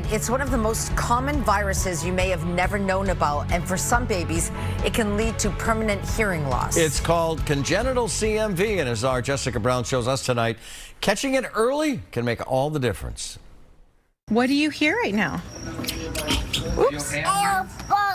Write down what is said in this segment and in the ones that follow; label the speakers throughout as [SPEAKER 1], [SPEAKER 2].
[SPEAKER 1] It's one of the most common viruses you may have never known about, and for some babies, it can lead to permanent hearing loss.
[SPEAKER 2] It's called congenital CMV, and as our Jessica Brown shows us tonight, catching it early can make all the difference.
[SPEAKER 3] What do you hear right now? Oops.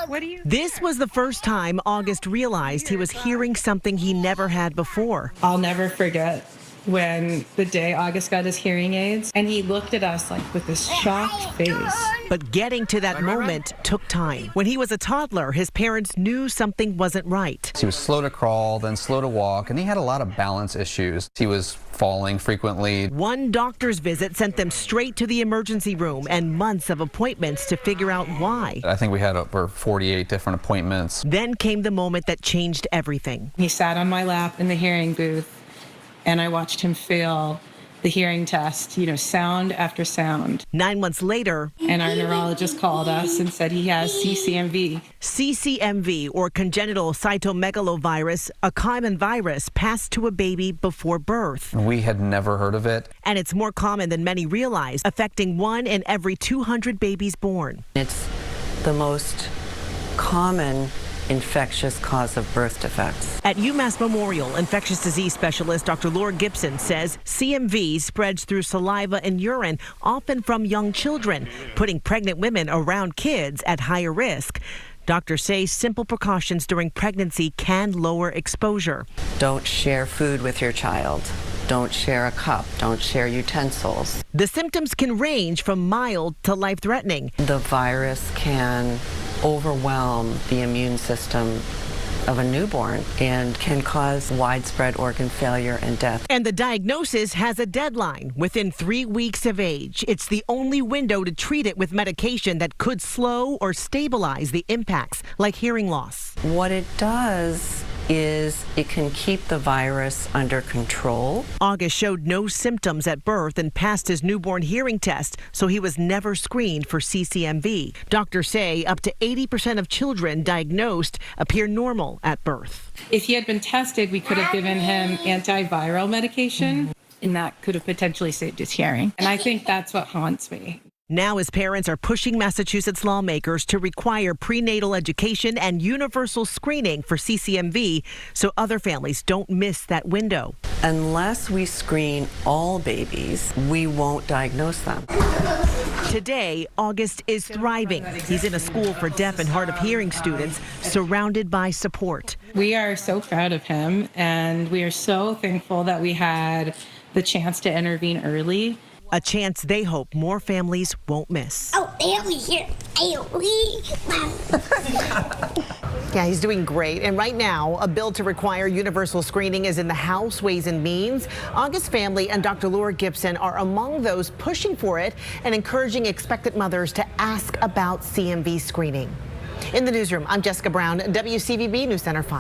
[SPEAKER 3] What do you?
[SPEAKER 4] This was the first time August realized he was hearing something he never had before.
[SPEAKER 5] I'll never forget when the day August got his hearing aids and he looked at us like with this shocked face.
[SPEAKER 4] But getting to that moment took time. When he was a toddler, his parents knew something wasn't right.
[SPEAKER 6] He was slow to crawl, then slow to walk, and he had a lot of balance issues. He was falling frequently.
[SPEAKER 4] One doctor's visit sent them straight to the emergency room and months of appointments to figure out why.
[SPEAKER 6] I think we had over 48 different appointments.
[SPEAKER 4] Then came the moment that changed everything.
[SPEAKER 5] He sat on my lap in the hearing booth and I watched him fail the hearing test, sound after sound.
[SPEAKER 4] 9 months later,
[SPEAKER 5] and our neurologist called us and said he has CMV.
[SPEAKER 4] CMV, or congenital cytomegalovirus, a common virus passed to a baby before birth.
[SPEAKER 6] We had never heard of it.
[SPEAKER 4] And it's more common than many realize, affecting 1 in every 200 babies born.
[SPEAKER 7] It's the most common infectious cause of birth defects.
[SPEAKER 4] At UMass Memorial, infectious disease specialist Dr. Laura Gibson says CMV spreads through saliva and urine, often from young children, putting pregnant women around kids at higher risk. Doctors say simple precautions during pregnancy can lower exposure.
[SPEAKER 7] Don't share food with your child. Don't share a cup. Don't share utensils.
[SPEAKER 4] The symptoms can range from mild to life-threatening.
[SPEAKER 7] The virus can overwhelm the immune system of a newborn and can cause widespread organ failure and death.
[SPEAKER 4] And the diagnosis has a deadline, within 3 weeks of age. It's the only window to treat it with medication that could slow or stabilize the impacts, like hearing loss.
[SPEAKER 7] What it does is it can keep the virus under control.
[SPEAKER 4] August showed no symptoms at birth and passed his newborn hearing test, so he was never screened for CMV. Doctors say up to 80% of children diagnosed appear normal at birth.
[SPEAKER 5] If he had been tested, we could have given him antiviral medication, and that could have potentially saved his hearing. And I think that's what haunts me.
[SPEAKER 4] Now his parents are pushing Massachusetts lawmakers to require prenatal education and universal screening for CMV so other families don't miss that window.
[SPEAKER 7] Unless we screen all babies, we won't diagnose them.
[SPEAKER 4] Today, August is thriving. He's in a school for deaf and hard of hearing students, surrounded by support.
[SPEAKER 5] We are so proud of him, and we are so thankful that we had the chance to intervene early.
[SPEAKER 4] A chance they hope more families won't miss.
[SPEAKER 8] Oh, they over here.
[SPEAKER 9] Yeah, he's doing great. And right now, a bill to require universal screening is in the House Ways and Means. August's family and Dr. Laura Gibson are among those pushing for it and encouraging expectant mothers to ask about CMV screening. In the newsroom, I'm Jessica Brown, WCVB News Center 5.